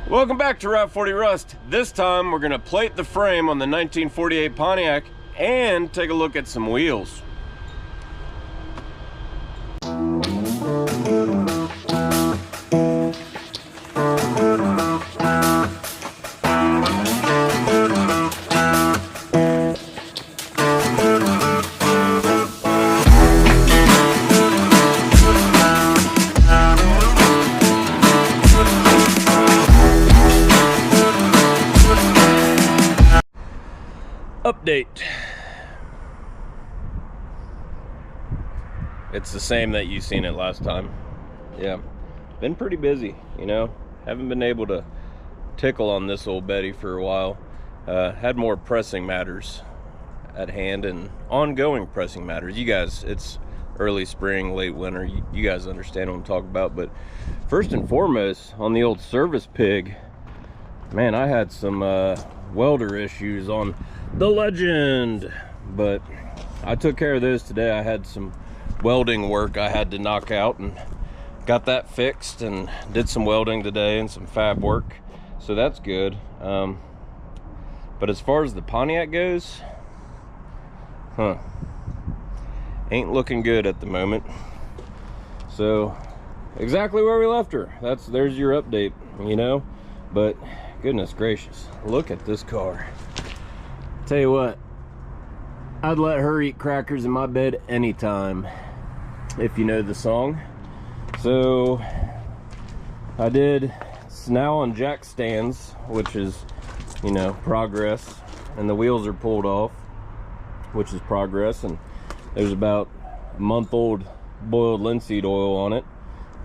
Welcome back to Route 40 Rust. This time we're gonna plate the frame on the 1948 Pontiac and take a look at some wheels. Update. It's the same that you seen it last time. Yeah, been pretty busy, you know. Haven't been able to tickle on this old Betty for a while. Had more pressing matters at hand and ongoing pressing matters. You guys, it's early spring, late winter. You guys understand what I'm talking about. But first and foremost, on the old service pig, man, I had some welder issues on the Legend, but I took care of those today. I had some welding work I had to knock out and got that fixed, and did some welding today and some fab work, so that's good. But as far as the Pontiac goes, ain't looking good at the moment. So exactly where we left her. There's your update, you know. But goodness gracious, look at this car. Tell you what, I'd let her eat crackers in my bed anytime, if you know the song. So I did now on jack stands, which is, you know, progress, and the wheels are pulled off, which is progress, and there's about a month-old boiled linseed oil on it,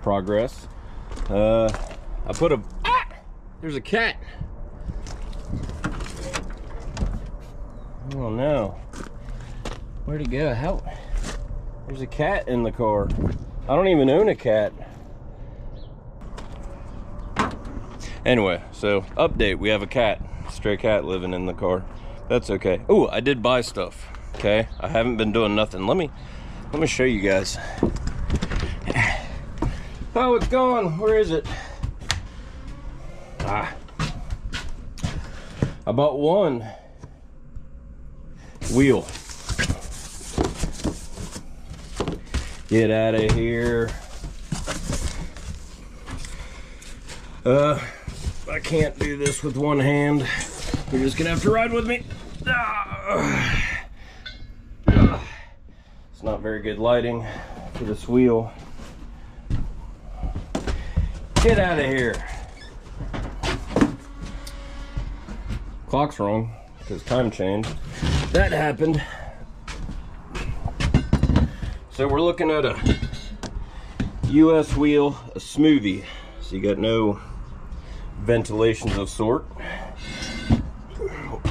progress. I put a there's a cat. Oh no, where'd he go? How? There's a cat in the car. I don't even own a cat. Anyway, so update, we have a cat, stray cat living in the car. That's okay. Oh, I did buy stuff. Okay, I haven't been doing nothing. Let me show you guys. Oh, it's gone. Where is it? I bought one wheel. Get out of here. I can't do this with one hand. You're just gonna have to ride with me. It's not very good lighting for this wheel. Get out of here. Clock's wrong because time changed. That happened. So we're looking at a US wheel, a Smoothie. So you got no ventilations of sort.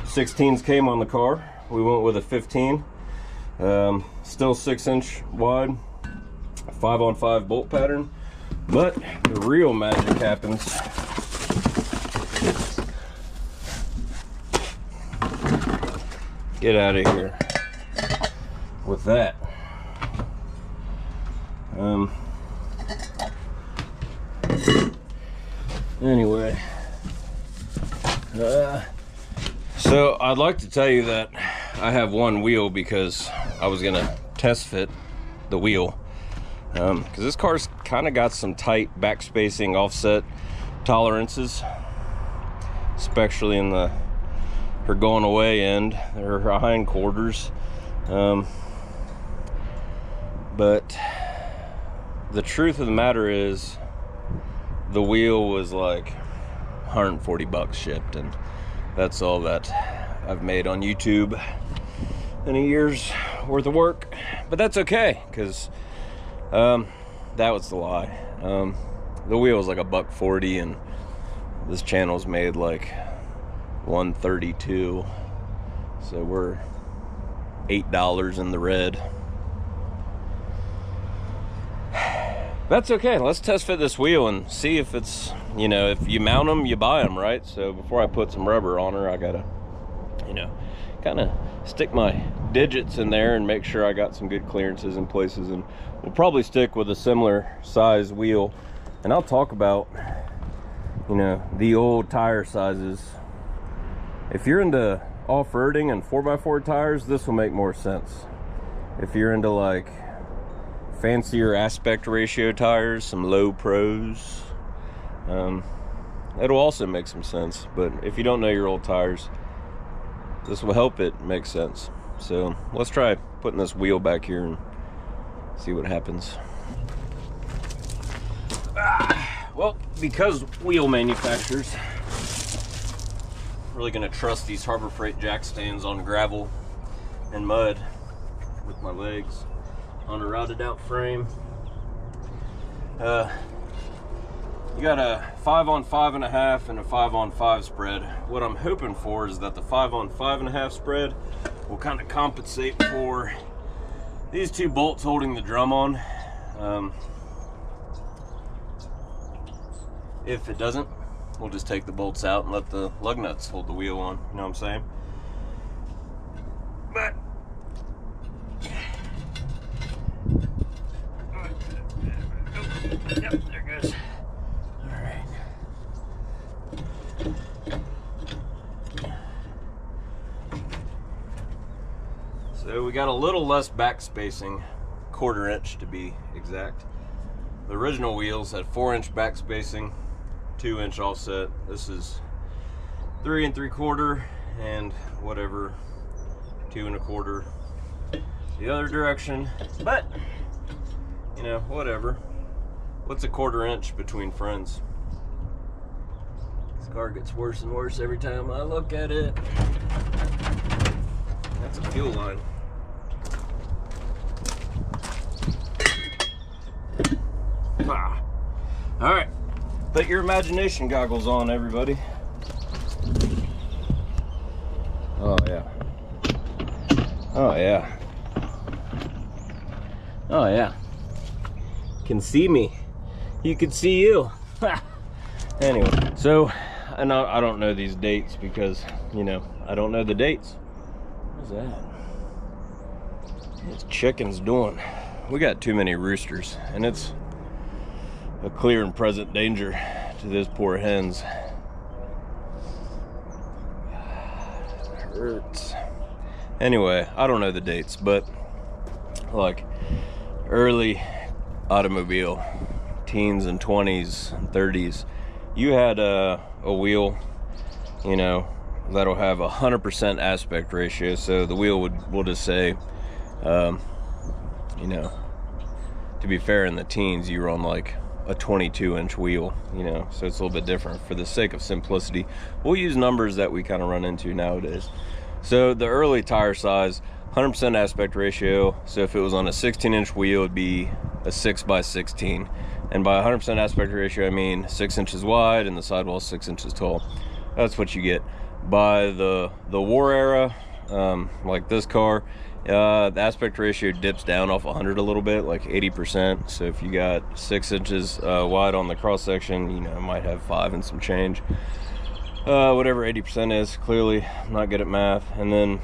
16s came on the car. We went with a 15. Still 6-inch wide, 5-on-5 bolt pattern. But the real magic happens get out of here with that. Anyway, so I'd like to tell you that I have one wheel because I was gonna test fit the wheel, because this car's kind of got some tight back spacing offset tolerances, especially in her going away end, her hind quarters. But the truth of the matter is, the wheel was like 140 bucks shipped, and that's all that I've made on YouTube in a year's worth of work. But that's okay, because that was the lie. The wheel was like $140, and this channel's made like $132, so we're $8 in the red. That's okay. Let's test fit this wheel and see if it's, you know, if you mount them, you buy them, right? So before I put some rubber on her, I gotta, you know, kind of stick my digits in there and make sure I got some good clearances in places. And we'll probably stick with a similar size wheel, and I'll talk about you know, the old tire sizes. If you're into off-roading and 4x4 tires, this will make more sense. If you're into like fancier aspect ratio tires, some low pros, it'll also make some sense. But if you don't know your old tires, this will help it make sense. So let's try putting this wheel back here and see what happens. Well, because wheel manufacturers really gonna trust these Harbor Freight jack stands on gravel and mud with my legs on a routed out frame. You got a 5 on 5.5 and a 5 on 5 spread. What I'm hoping for is that the 5 on 5.5 spread will kind of compensate for these two bolts holding the drum on. If it doesn't, we'll just take the bolts out and let the lug nuts hold the wheel on. You know what I'm saying? But yep, there it goes. All right. So we got a little less back spacing, 1/4 inch to be exact. The original wheels had 4-inch back spacing, 2-inch offset. This is 3 3/4 and whatever, 2 1/4 the other direction. But you know, whatever. What's a 1/4 inch between friends? This car gets worse and worse every time I look at it. That's a fuel line. Ah. All right. Put your imagination goggles on, everybody. Oh yeah. Oh yeah. Oh yeah. Can see me. You can see you. Anyway, so I don't know these dates because, you know, I don't know the dates. What's that? What's chickens doing? We got too many roosters, and it's a clear and present danger to those poor hens. It hurts. Anyway, I don't know the dates, but like early automobile, teens and 20s and 30s, you had a wheel, you know, that'll have 100% aspect ratio. So the wheel will just say, you know, to be fair, in the teens you were on like a 22-inch wheel, you know, so it's a little bit different. For the sake of simplicity, we'll use numbers that we kind of run into nowadays. So the early tire size, 100% aspect ratio. So if it was on a 16-inch wheel, it'd be a 6x16. And by 100% aspect ratio, I mean 6 inches wide and the sidewall 6 inches tall. That's what you get. By the war era, like this car, the aspect ratio dips down off 100 a little bit, like 80%. So if you got 6 inches wide on the cross section, you know, it might have 5 and some change. Whatever 80% is, clearly I'm not good at math. And then,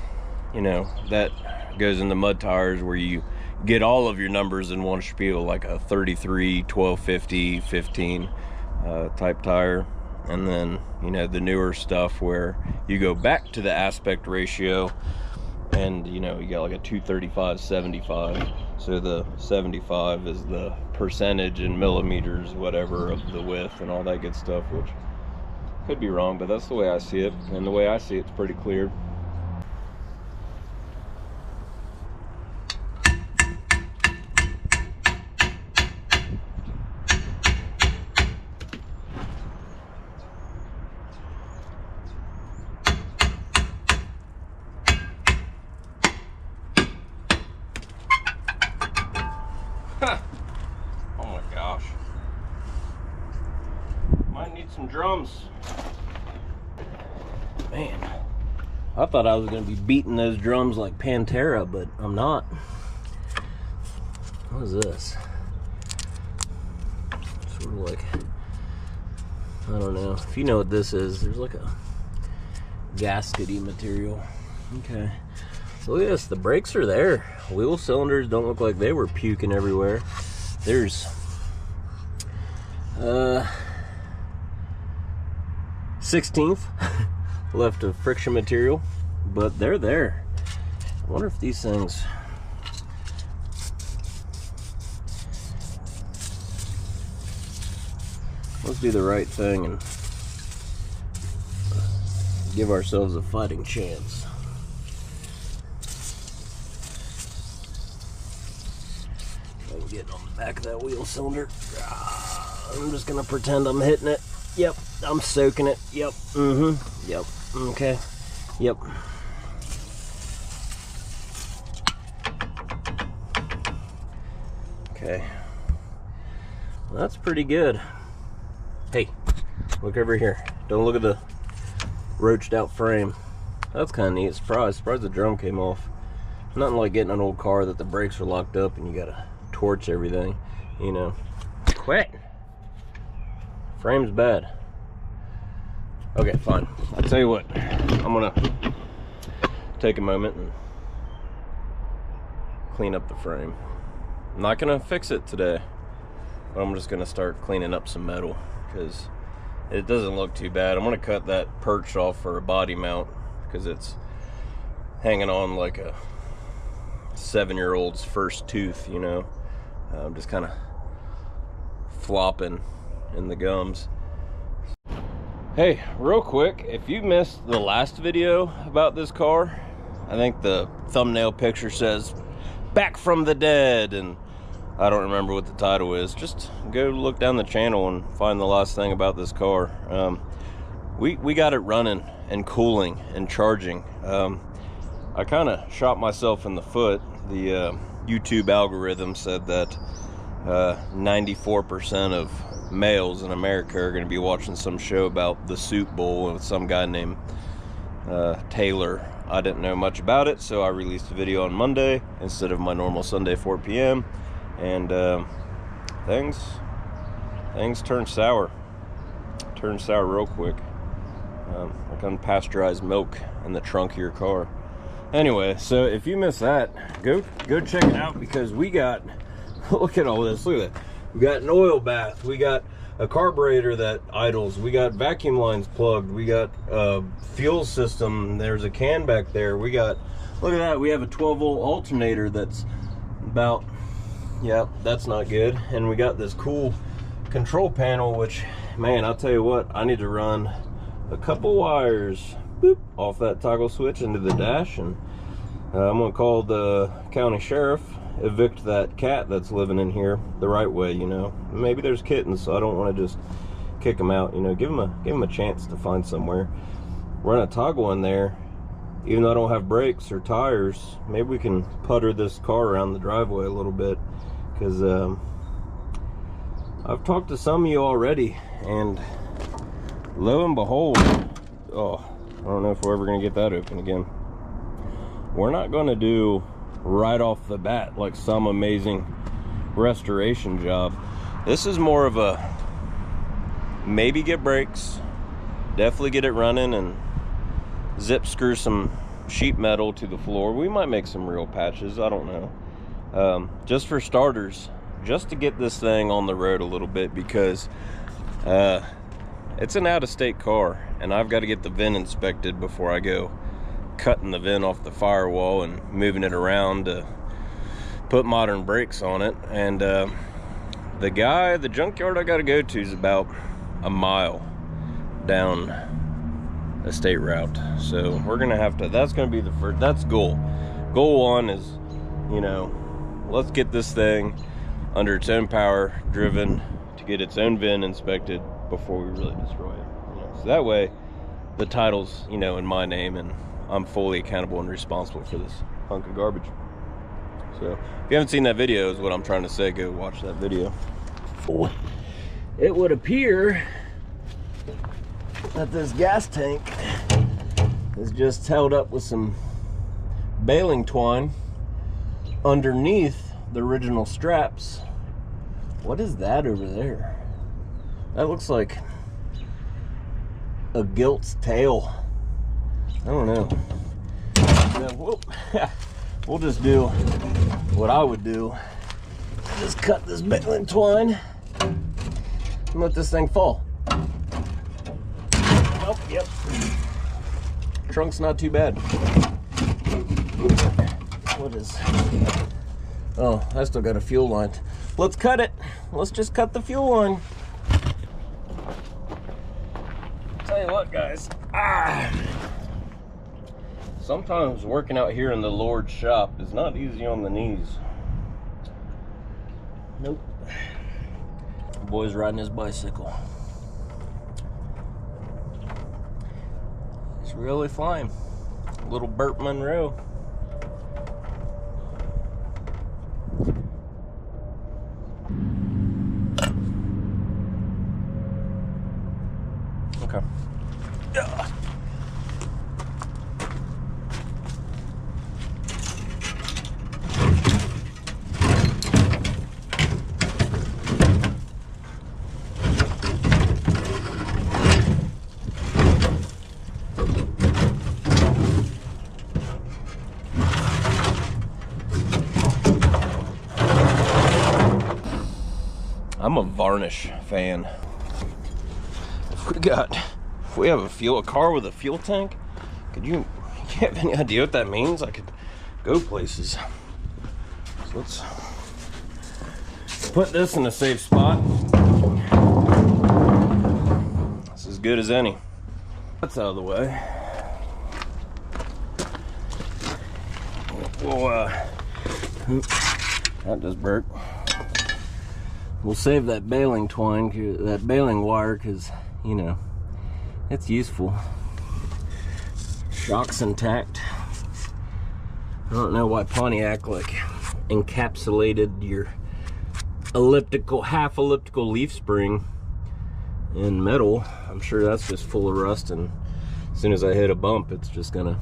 you know, that goes into mud tires where you get all of your numbers in one spiel, like a 33, 1250, 15 type tire. And then, you know, the newer stuff where you go back to the aspect ratio and, you know, you got like a 235, 75. So the 75 is the percentage in millimeters, whatever, of the width and all that good stuff, which could be wrong, but that's the way I see it. And the way I see it's pretty clear. Oh my gosh. Might need some drums. Man, I thought I was going to be beating those drums like Pantera, but I'm not. What is this? Sort of like, I don't know. If you know what this is, there's like a gaskety material. Okay. So look at this, the brakes are there. Wheel cylinders don't look like they were puking everywhere. There's 1/16 left of friction material, but they're there. I wonder if these things, let's do the right thing and give ourselves a fighting chance. I'm getting on the back of that wheel cylinder. I'm just gonna pretend I'm hitting it. Yep, I'm soaking it. Yep, yep, okay, yep. Okay, well, that's pretty good. Hey, look over here. Don't look at the roached out frame. That's kind of neat. Surprised the drum came off. Nothing like getting an old car that the brakes are locked up and you gotta torch everything, you know. Quit. Frame's bad. Okay, fine. I'll tell you what. I'm gonna take a moment and clean up the frame. I'm not gonna fix it today, but I'm just gonna start cleaning up some metal because it doesn't look too bad. I'm gonna cut that perch off for a body mount because it's hanging on like a 7-year-old's first tooth, you know. I'm just kind of flopping in the gums. Hey, real quick, if you missed the last video about this car, I think the thumbnail picture says "Back from the Dead," and I don't remember what the title is. Just go look down the channel and find the last thing about this car. We got it running and cooling and charging. I kind of shot myself in the foot. The YouTube algorithm said that 94% of males in America are going to be watching some show about the Soup Bowl with some guy named Taylor. I didn't know much about it, so I released a video on Monday instead of my normal Sunday 4 p.m. and things turned sour. Turned sour real quick, like unpasteurized milk in the trunk of your car. Anyway, so if you missed that, go check it out, because we got, look at all this, look at that. We got an oil bath, we got a carburetor that idles, we got vacuum lines plugged, we got a fuel system, there's a can back there, we got, look at that, we have a 12-volt alternator that's about, yeah, that's not good. And we got this cool control panel, which, man, I'll tell you what, I need to run a couple wires, boop, off that toggle switch into the dash, and I'm gonna call the county sheriff, evict that cat that's living in here the right way, you know. Maybe there's kittens, so I don't want to just kick them out, you know. Give them a chance to find somewhere. Run a toggle in there, even though I don't have brakes or tires. Maybe we can putter this car around the driveway a little bit, because I've talked to some of you already, and lo and behold, oh, I don't know if we're ever gonna get that open again. We're not gonna do right off the bat like some amazing restoration job. This is more of a maybe get brakes, definitely get it running, and zip screw some sheet metal to the floor. We might make some real patches, I don't know. Just for starters, just to get this thing on the road a little bit, because it's an out-of-state car, and I've got to get the VIN inspected before I go cutting the VIN off the firewall and moving it around to put modern brakes on it. And the junkyard I got to go to is about a mile down a state route, so we're gonna have to, that's gonna be the first, that's goal 1 is, you know, let's get this thing under its own power, driven, to get its own VIN inspected before we really destroy it, you know? So that way the title's, you know, in my name, and I'm fully accountable and responsible for this hunk of garbage. So if you haven't seen that video, is what I'm trying to say, go watch that video. Oh, it would appear that this gas tank is just held up with some baling twine underneath the original straps. What is that over there? That looks like a gilt's tail. I don't know. We'll just do what I would do. Just cut this baling twine and let this thing fall. Oh, yep. Trunk's not too bad. What is... Oh, I still got a fuel line. Let's cut it. Let's just cut the fuel line. Tell you what, guys. Sometimes working out here in the Lord's shop is not easy on the knees. Nope. The boy's riding his bicycle. He's really flying. Little Burt Monroe. Okay. I'm a varnish fan. If we have a car with a fuel tank, you have any idea what that means? I could go places. So let's put this in a safe spot. This is good as any. That's out of the way. That does burp. We'll save that baling twine, that baling wire, because, you know, it's useful. Shock's intact. I don't know why Pontiac, like, encapsulated your half elliptical leaf spring in metal. I'm sure that's just full of rust, and as soon as I hit a bump, it's just gonna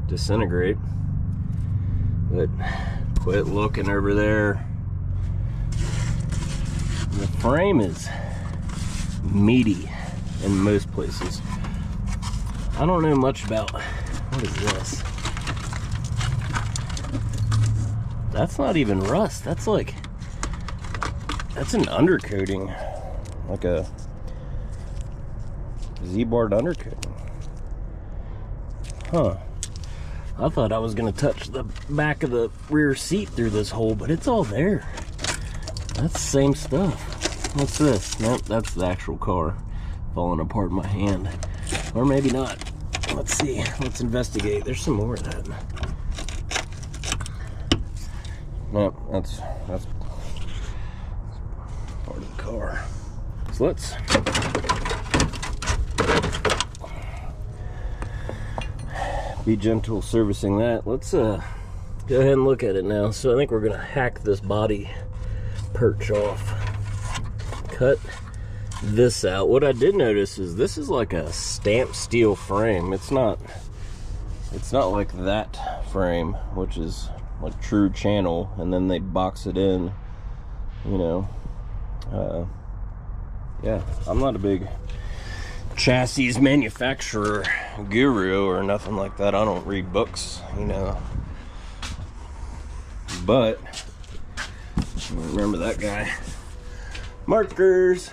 disintegrate. But quit looking over there. The frame is meaty in most places. I don't know much about, what is this? That's not even rust. That's an undercoating. Like a Z-barred undercoating. Huh. I thought I was gonna touch the back of the rear seat through this hole, but it's all there. That's the same stuff. What's this? Nope, that's the actual car falling apart in my hand. Or maybe not. Let's see. Let's investigate. There's some more of that. Nope, that's part of the car. So let's be gentle servicing that. Let's go ahead and look at it now. So I think we're gonna hack this body perch off. Cut this out. What I did notice is this is like a stamped steel frame. It's not like that frame, which is like true channel, and then they box it in, you know. Yeah, I'm not a big chassis manufacturer guru or nothing like that. I don't read books, you know. But remember that guy. Markers.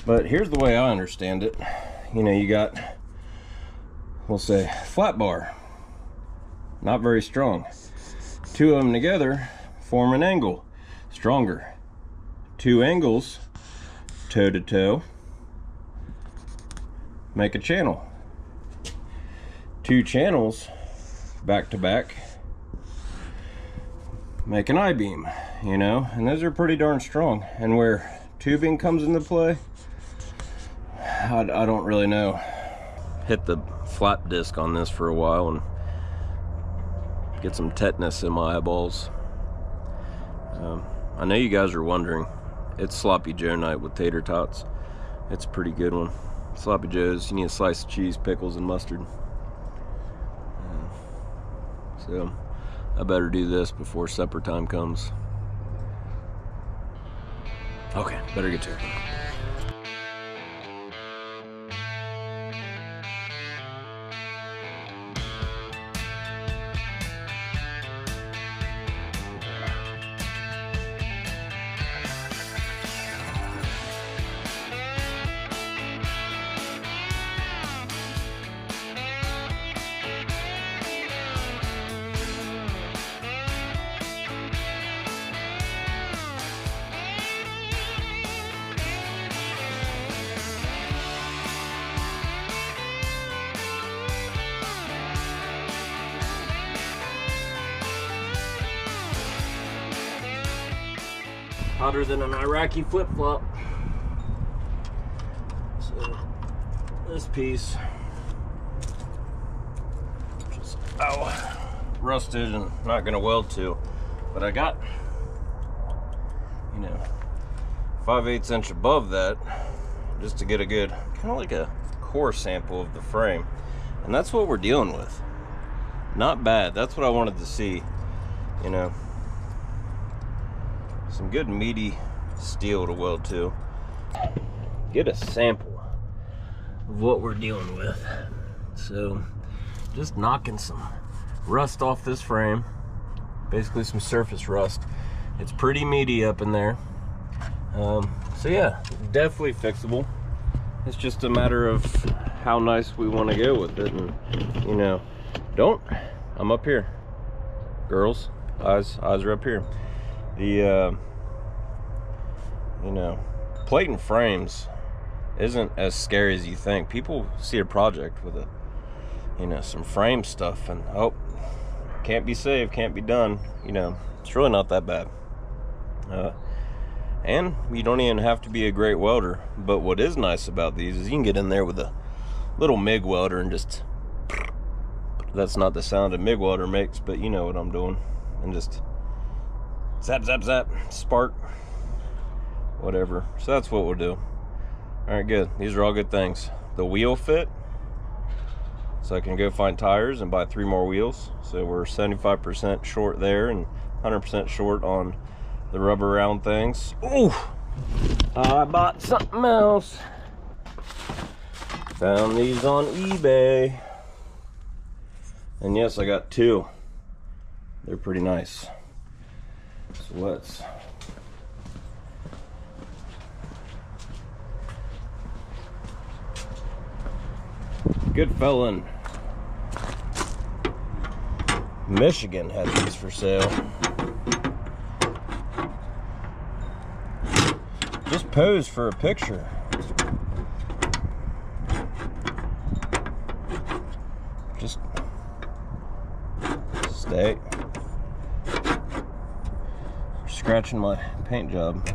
But here's the way I understand it. You know, you got, we'll say, flat bar. Not very strong. Two of them together form an angle. Stronger. Two angles, toe to toe, make a channel. Two channels, back to back, make an I-beam, you know, and those are pretty darn strong. And where tubing comes into play, I don't really know. Hit the flap disc on this for a while and get some tetanus in my eyeballs. I know you guys are wondering, it's Sloppy Joe night with tater tots. It's a pretty good one. Sloppy Joe's, you need a slice of cheese, pickles, and mustard. So I better do this before supper time comes. Okay, better get to it. Hotter than an Iraqi flip-flop. So this piece just rusted and not gonna weld to, but I got, you know, 5/8 inch above that just to get a good kind of like a core sample of the frame, and that's what we're dealing with. Not bad. That's what I wanted to see, you know, some good meaty steel to weld to. Get a sample of what we're dealing with. So just knocking some rust off this frame, basically some surface rust. It's pretty meaty up in there. So yeah, definitely fixable. It's just a matter of how nice we want to go with it. And you know, I'm up here, girls, eyes are up here. The you know, plating frames isn't as scary as you think. People see a project with a, you know, some frame stuff and oh, can't be saved, can't be done. You know, it's really not that bad. And you don't even have to be a great welder. But what is nice about these is you can get in there with a little MIG welder and just, that's not the sound a MIG welder makes, but you know what I'm doing, and just zap zap zap, spark, whatever. So that's what we'll do. All right, good. These are all good things. The wheel fit, so I can go find tires and buy 3 more wheels. So we're 75% short there and 100% short on the rubber round things. Ooh, I bought something else. Found these on eBay. And yes, I got 2. They're pretty nice. So let's good fella in Michigan had these for sale. Just posed for a picture. Just stay. Scratching my paint job.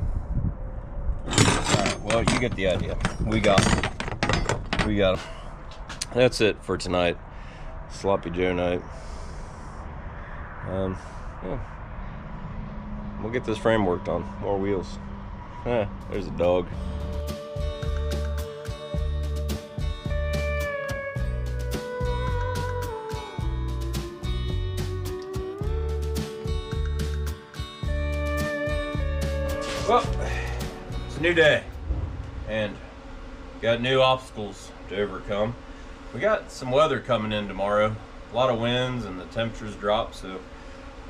Alright, well, you get the idea. We got them. That's it for tonight. Sloppy Joe night. Yeah. We'll get this frame worked on. More wheels. There's a dog. Well, it's a new day and got new obstacles to overcome. We got some weather coming in tomorrow, a lot of winds and the temperatures drop, so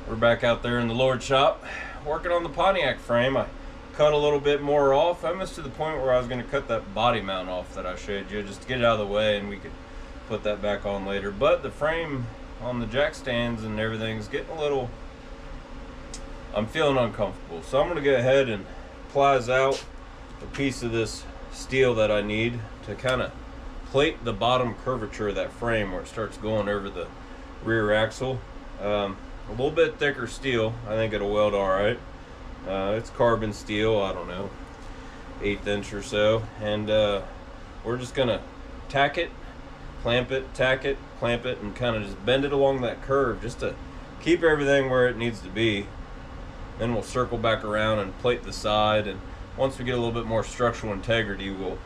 we're back out there in the Lord shop working on the Pontiac frame. I cut a little bit more off, almost to the point where I was going to cut that body mount off that I showed you just to get it out of the way and we could put that back on later. But the frame on the jack stands and everything is getting a little, I'm feeling uncomfortable, so I'm going to go ahead and plies out a piece of this steel that I need to kind of plate the bottom curvature of that frame where it starts going over the rear axle. A little bit thicker steel. I think it'll weld all right. It's carbon steel, I don't know, 1/8 inch or so, and we're just gonna tack it, clamp it, tack it, clamp it, and kind of just bend it along that curve just to keep everything where it needs to be. Then we'll circle back around and plate the side, and once we get a little bit more structural integrity, we'll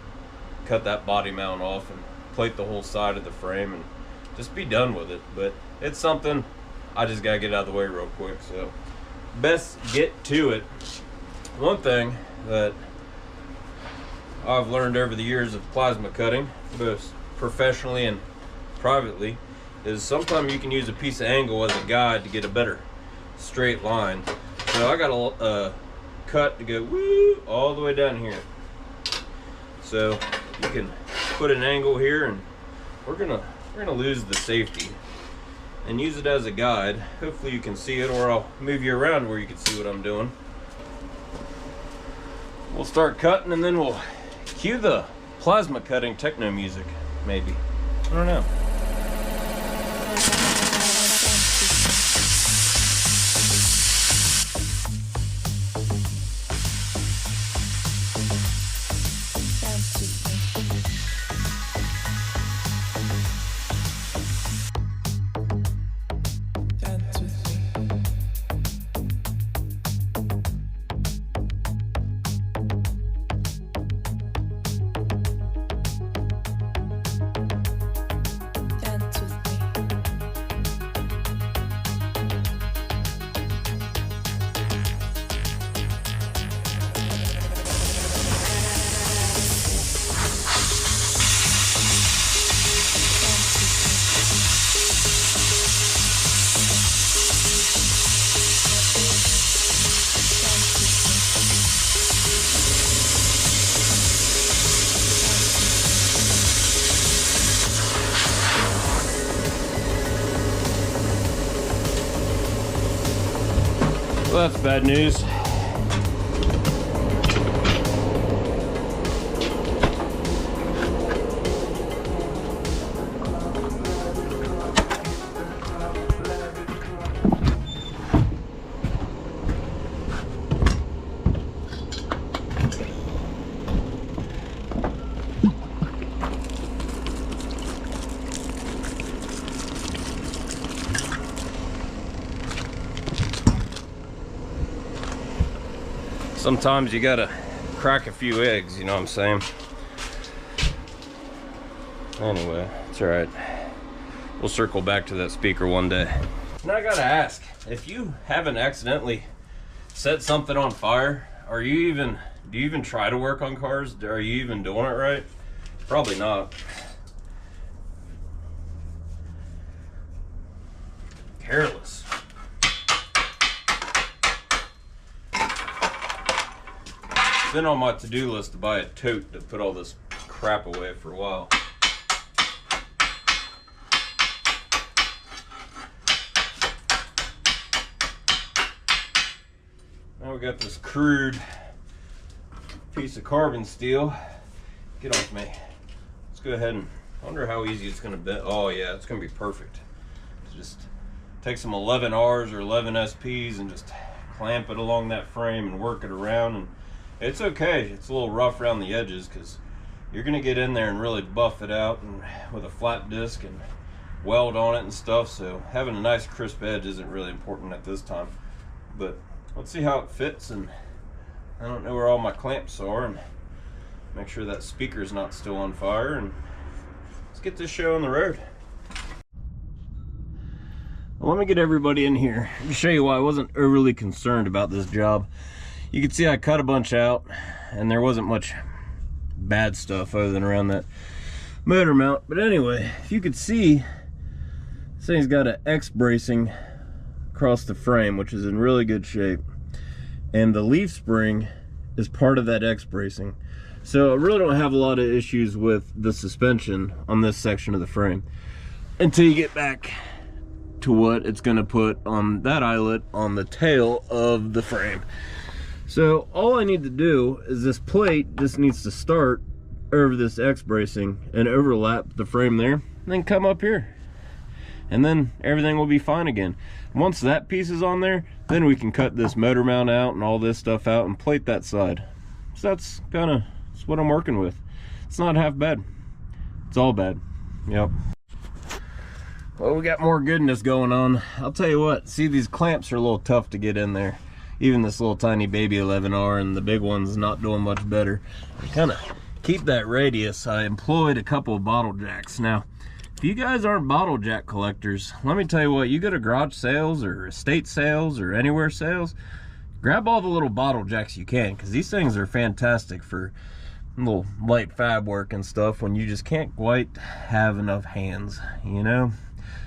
cut that body mount off and plate the whole side of the frame and just be done with it. But it's something I just gotta get out of the way real quick, so best get to it. One thing that I've learned over the years of plasma cutting, both professionally and privately, is sometimes you can use a piece of angle as a guide to get a better straight line. So I got a cut to go woo all the way down here. So you can put an angle here, and we're gonna lose the safety and use it as a guide. Hopefully you can see it, or I'll move you around where you can see what I'm doing. We'll start cutting and then we'll cue the plasma cutting techno music, maybe. I don't know. Well, that's bad news. Sometimes you gotta crack a few eggs, you know what I'm saying? Anyway, it's all right. We'll circle back to that speaker one day. Now I gotta ask, if you haven't accidentally set something on fire, do you even try to work on cars? Are you even doing it right? Probably not. Careless. It's been on my to-do list to buy a tote to put all this crap away for a while. Now we got this crude piece of carbon steel. Get off me. Let's go ahead and I wonder how easy it's gonna be. Oh yeah, it's gonna be perfect. Just take some 11Rs or 11SPs and just clamp it along that frame and work it around. And it's okay. It's a little rough around the edges because you're gonna get in there and really buff it out and with a flat disc and weld on it and stuff. So having a nice crisp edge isn't really important at this time. But let's see how it fits, and I don't know where all my clamps are, and make sure that speaker's not still on fire, and let's get this show on the road. Well, let me get everybody in here to show you why I wasn't overly concerned about this job. You can see I cut a bunch out, and there wasn't much bad stuff other than around that motor mount. But anyway, if you could see, this thing's got an X bracing across the frame, which is in really good shape, and the leaf spring is part of that X bracing. So I really don't have a lot of issues with the suspension on this section of the frame until you get back to what it's going to put on that eyelet on the tail of the frame. So all I need to do is this plate just needs to start over this X bracing and overlap the frame there, and then come up here, and then everything will be fine again. Once that piece is on there, then we can cut this motor mount out and all this stuff out and plate that side. So that's what I'm working with. It's not half bad. It's all bad. Yep. Well, we got more goodness going on. I'll tell you what, see, these clamps are a little tough to get in there. Even this little tiny baby 11R, and the big one's not doing much better. To kind of keep that radius, I employed a couple of bottle jacks. Now, if you guys aren't bottle jack collectors, let me tell you what, you go to garage sales or estate sales or anywhere sales, grab all the little bottle jacks you can, because these things are fantastic for little light fab work and stuff when you just can't quite have enough hands, you know?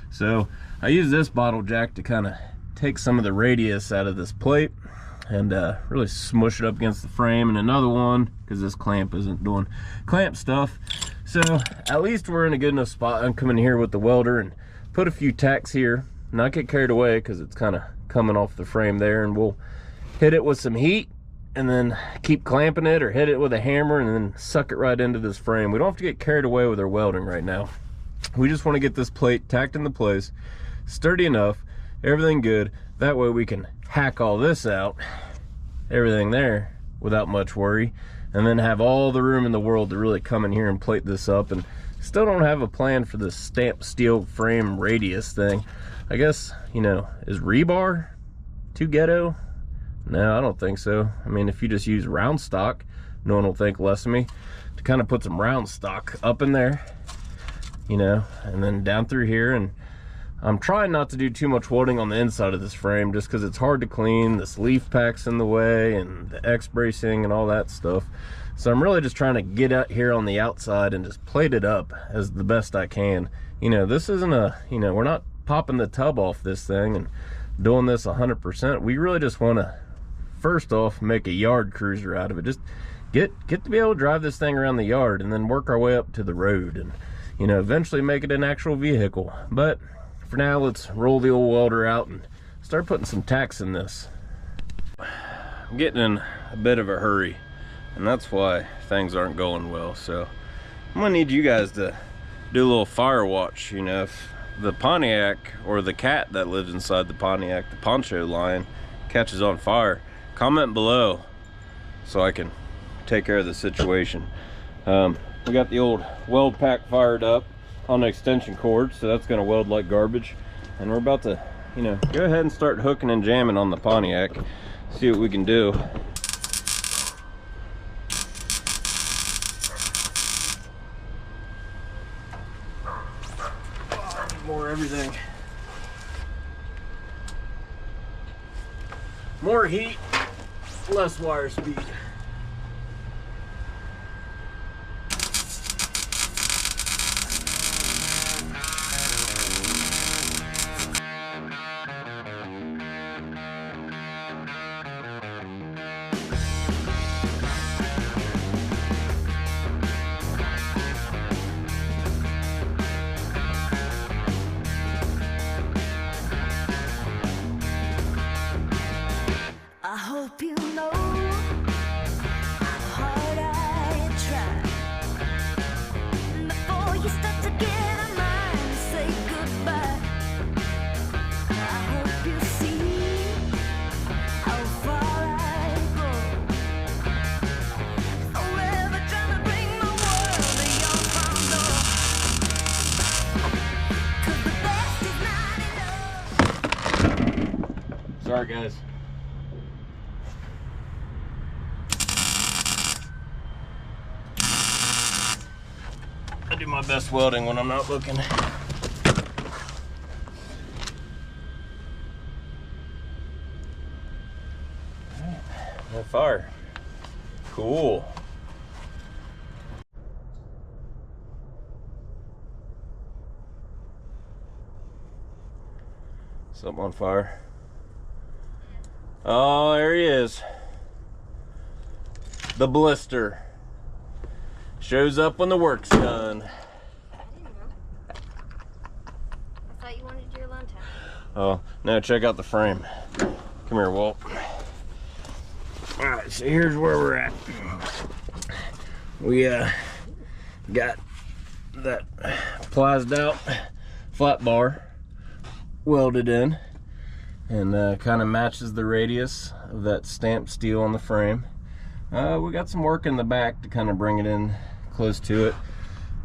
So I use this bottle jack to kind of take some of the radius out of this plate and really smush it up against the frame, and another one because this clamp isn't doing clamp stuff. So at least we're in a good enough spot. I'm coming here with the welder and put a few tacks here, not get carried away because it's kind of coming off the frame there, and we'll hit it with some heat and then keep clamping it, or hit it with a hammer and then suck it right into this frame. We don't have to get carried away with our welding right now. We just want to get this plate tacked into place, sturdy enough, everything good. That way we can hack all this out, everything there, without much worry, and then have all the room in the world to really come in here and plate this up. And still don't have a plan for this stamped steel frame radius thing. I guess, you know, is rebar too ghetto? No, I don't think so. I mean, if you just use round stock, no one will think less of me. To kind of put some round stock up in there, you know, and then down through here. And I'm trying not to do too much welding on the inside of this frame just because it's hard to clean. This leaf pack's in the way, and the X bracing and all that stuff. So I'm really just trying to get out here on the outside and just plate it up as the best I can. You know, this isn't a, you know, we're not popping the tub off this thing and doing this 100%. We really just want to, first off, make a yard cruiser out of it. Just get to be able to drive this thing around the yard, and then work our way up to the road, and, you know, eventually make it an actual vehicle. But for now, let's roll the old welder out and start putting some tacks in this. I'm getting in a bit of a hurry, and that's why things aren't going well. So I'm gonna need you guys to do a little fire watch. You know, if the Pontiac or the cat that lives inside the Pontiac, the Poncho Lion, catches on fire, comment below so I can take care of the situation. We got the old weld pack fired up on the extension cord, so that's gonna weld like garbage. And we're about to, you know, go ahead and start hooking and jamming on the Pontiac, see what we can do. More everything. More heat, less wire speed. I hope you know how hard I try. Before you start to get a mind to say goodbye, I hope you see how far I go. Forever trying to bring my world to your front door. 'Cause the best is not enough. Sorry guys. I do my best welding when I'm not looking. More fire. Cool. Something on fire. Oh, there he is. The blister. Shows up when the work's done. I didn't know. I thought you wanted your alone time. Oh, now check out the frame. Come here, Walt. Alright, so here's where we're at. We got that plased out flat bar welded in, and kind of matches the radius of that stamped steel on the frame. We got some work in the back to kind of bring it in close to it,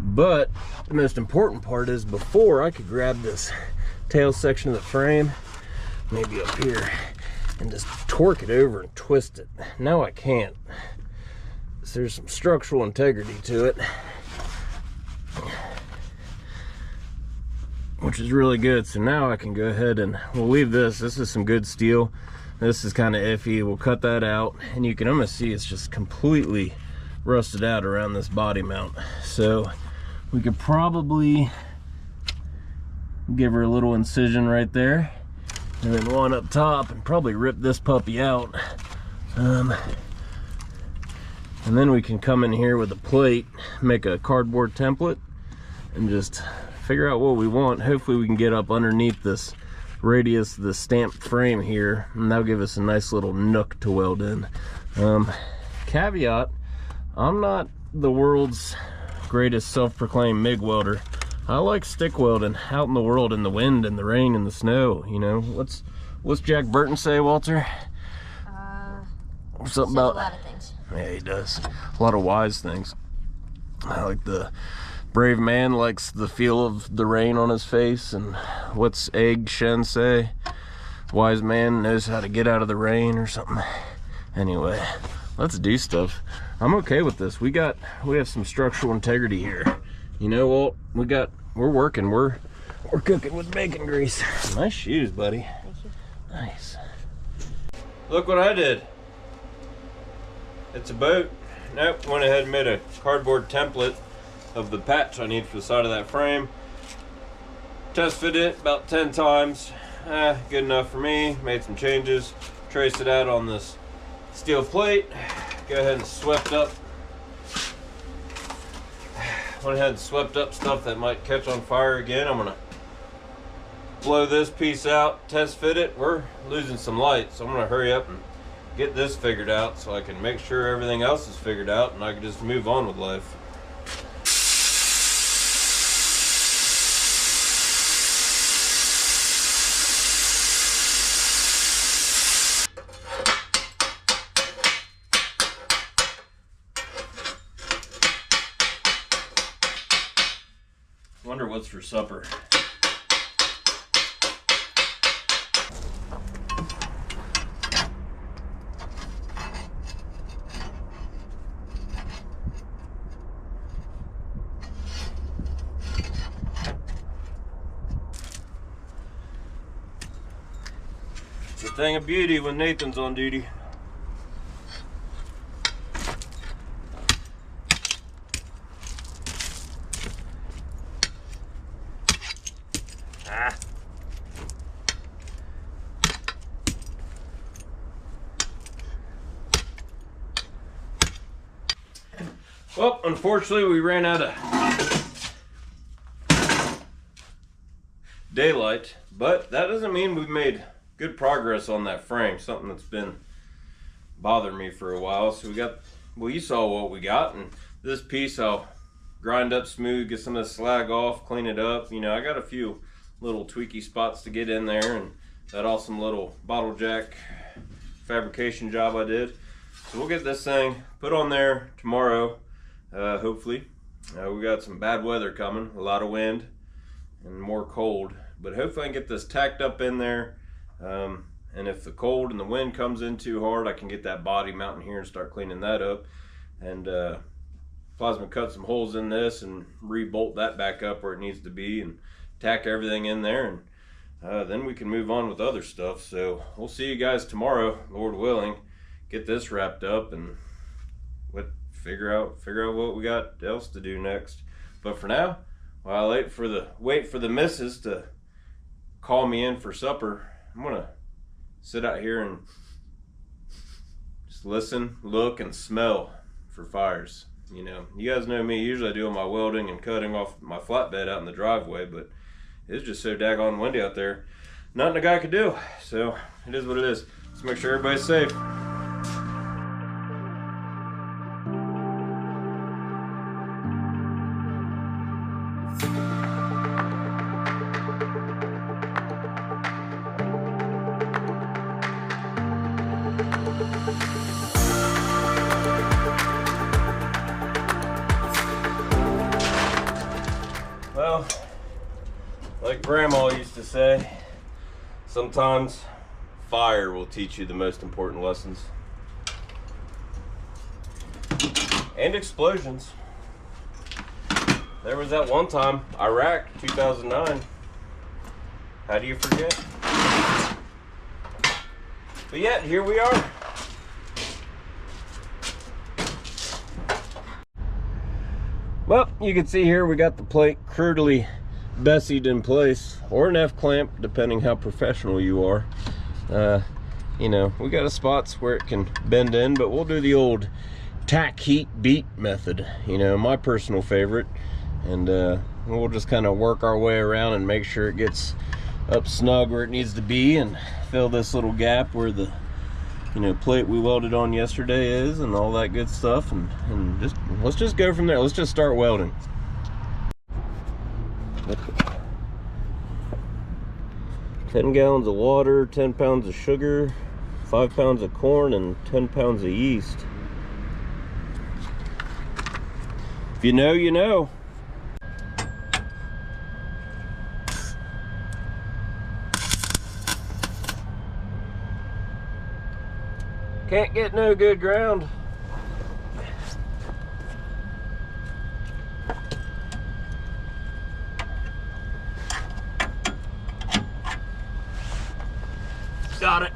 but the most important part is before I could grab this tail section of the frame, maybe up here, and just torque it over and twist it. Now I can't. So there's some structural integrity to it, which is really good. So now I can go ahead and we'll leave this. This is some good steel. This is kind of iffy. We'll cut that out, and you can almost see it's just completely rusted out around this body mount. So we could probably give her a little incision right there, and then one up top, and probably rip this puppy out. And then we can come in here with a plate, make a cardboard template, and just figure out what we want. Hopefully we can get up underneath this radius of the stamped frame here, and that'll give us a nice little nook to weld in. Caveat, I'm not the world's greatest self-proclaimed MIG welder. I like stick welding out in the world, in the wind and the rain and the snow. You know, what's Jack Burton say, Walter? Something about a lot of things. Yeah, he does a lot of wise things. I like the brave man likes the feel of the rain on his face, and what's Egg Shen say? Wise man knows how to get out of the rain or something. Anyway, let's do stuff. I'm okay with this. We have some structural integrity here. You know, Walt, we're working. We're cooking with bacon grease. Nice shoes, buddy. Thank you. Nice. Look what I did. It's a boat. Nope, went ahead and made a cardboard template of the patch I need for the side of that frame. Test fit it about 10 times. Good enough for me. Made some changes. Traced it out on this steel plate. Go ahead and swept up. Went ahead and swept up stuff that might catch on fire again. I'm gonna blow this piece out, test fit it. We're losing some light, so I'm gonna hurry up and get this figured out so I can make sure everything else is figured out and I can just move on with life. Wonder what's for supper. It's a thing of beauty when Nathan's on duty. Well, unfortunately, we ran out of daylight, but that doesn't mean we've made good progress on that frame, something that's been bothering me for a while. So we got, well, you saw what we got, and this piece I'll grind up smooth, get some of the slag off, clean it up. You know, I got a few little tweaky spots to get in there, and that awesome little bottle jack fabrication job I did. So we'll get this thing put on there tomorrow. Hopefully. We got some bad weather coming, a lot of wind and more cold, but hopefully I can get this tacked up in there, and if the cold and the wind comes in too hard, I can get that body mounting here and start cleaning that up, and plasma cut some holes in this and re-bolt that back up where it needs to be and tack everything in there, and then we can move on with other stuff. So we'll see you guys tomorrow, Lord willing, get this wrapped up and figure out what we got else to do next. But for now, while I wait for the missus to call me in for supper, I'm gonna sit out here and just listen, look, and smell for fires. You know, you guys know me, usually I do all my welding and cutting off my flatbed out in the driveway, but it's just so daggone windy out there, nothing a guy could do. So it is what it is. Let's make sure everybody's safe. Well, like Grandma used to say, sometimes fire will teach you the most important lessons. And explosions. There was that one time, Iraq, 2009. How do you forget? But yet, here we are. Well, you can see here we got the plate crudely bessied in place, or an F-clamp, depending how professional you are. You know, we got spots where it can bend in, but we'll do the old tack, heat, beat method, you know, my personal favorite. And we'll just kind of work our way around and make sure it gets up snug where it needs to be, and fill this little gap where the, you know, plate we welded on yesterday is, and all that good stuff, and just let's just go from there. Let's just start welding. 10 gallons of water, 10 pounds of sugar, 5 pounds of corn, and 10 pounds of yeast. If you know, you know. Can't get no good ground. Got it.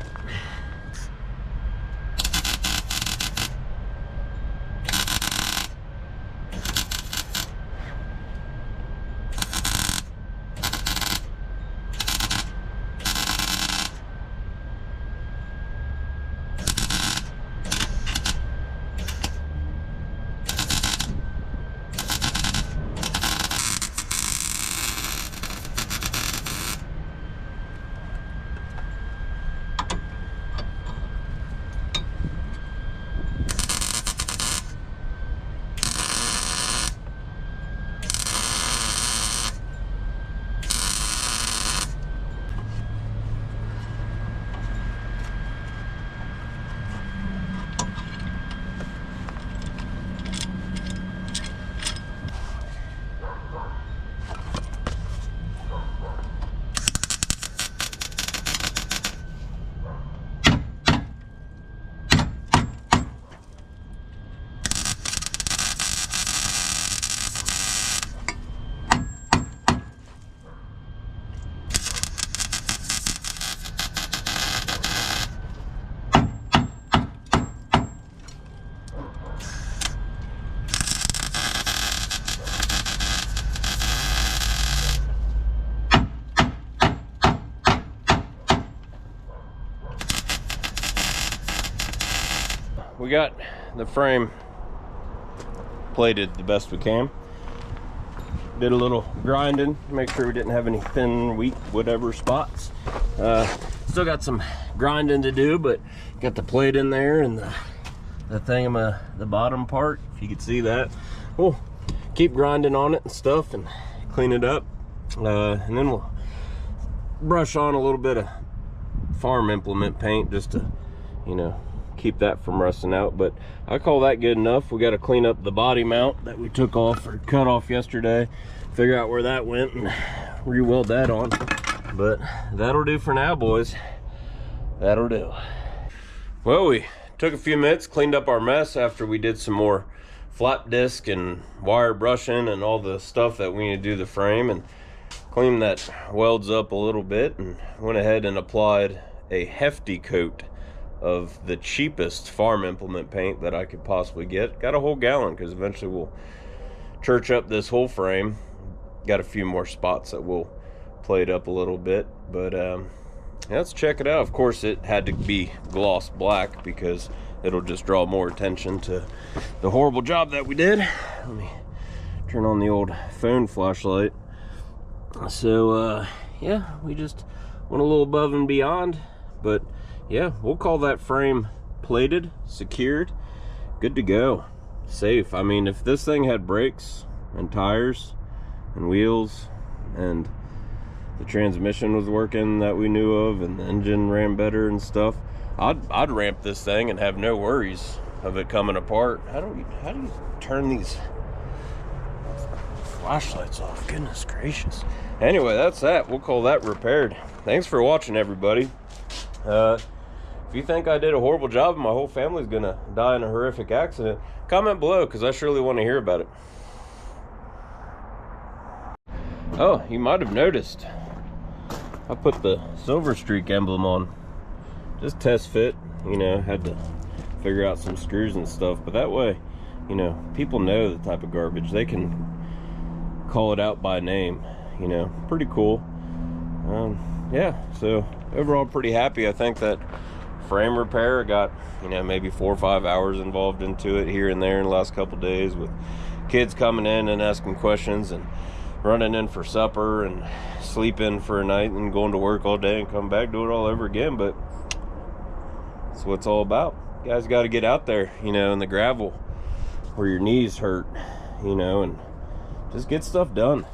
we got the frame plated the best we can. Did a little grinding, make sure we didn't have any thin, weak, whatever spots. Still got some grinding to do, but got the plate in there and the the bottom part, if you can see that. We'll keep grinding on it and stuff and clean it up. And then we'll brush on a little bit of farm implement paint just to, you know, keep that from rusting out. But I call that good enough. We got to clean up the body mount that we took off or cut off yesterday, figure out where that went and re-weld that on. But that'll do for now, boys. That'll do. Well, we took a few minutes, cleaned up our mess after we did some more flap disc and wire brushing and all the stuff that we need to do the frame, and cleaned that welds up a little bit, and went ahead and applied a hefty coat of the cheapest farm implement paint that I could possibly get. Got a whole gallon because eventually we'll church up this whole frame. Got a few more spots that we'll plate up a little bit, but yeah, let's check it out. Of course, it had to be gloss black because it'll just draw more attention to the horrible job that we did. Let me turn on the old phone flashlight. So yeah, we just went a little above and beyond, but yeah, we'll call that frame plated, secured, good to go, safe. I mean, if this thing had brakes and tires and wheels and the transmission was working that we knew of and the engine ran better and stuff, I'd ramp this thing and have no worries of it coming apart. How do you turn these flashlights off? Goodness gracious. Anyway, that's that. We'll call that repaired. Thanks for watching, everybody. If you think I did a horrible job and my whole family's gonna die in a horrific accident, comment below, because I surely want to hear about it. Oh, you might have noticed I put the Silver Streak emblem on. Just test fit, you know, had to figure out some screws and stuff, but that way, you know, people know the type of garbage. They can call it out by name, you know. Pretty cool. Yeah, so overall pretty happy. I think that frame repair got, you know, maybe 4 or 5 hours involved into it here and there in the last couple days, with kids coming in and asking questions and running in for supper and sleeping for a night and going to work all day and come back, do it all over again. But that's what it's all about. You guys got to get out there, you know, in the gravel where your knees hurt, you know, and just get stuff done.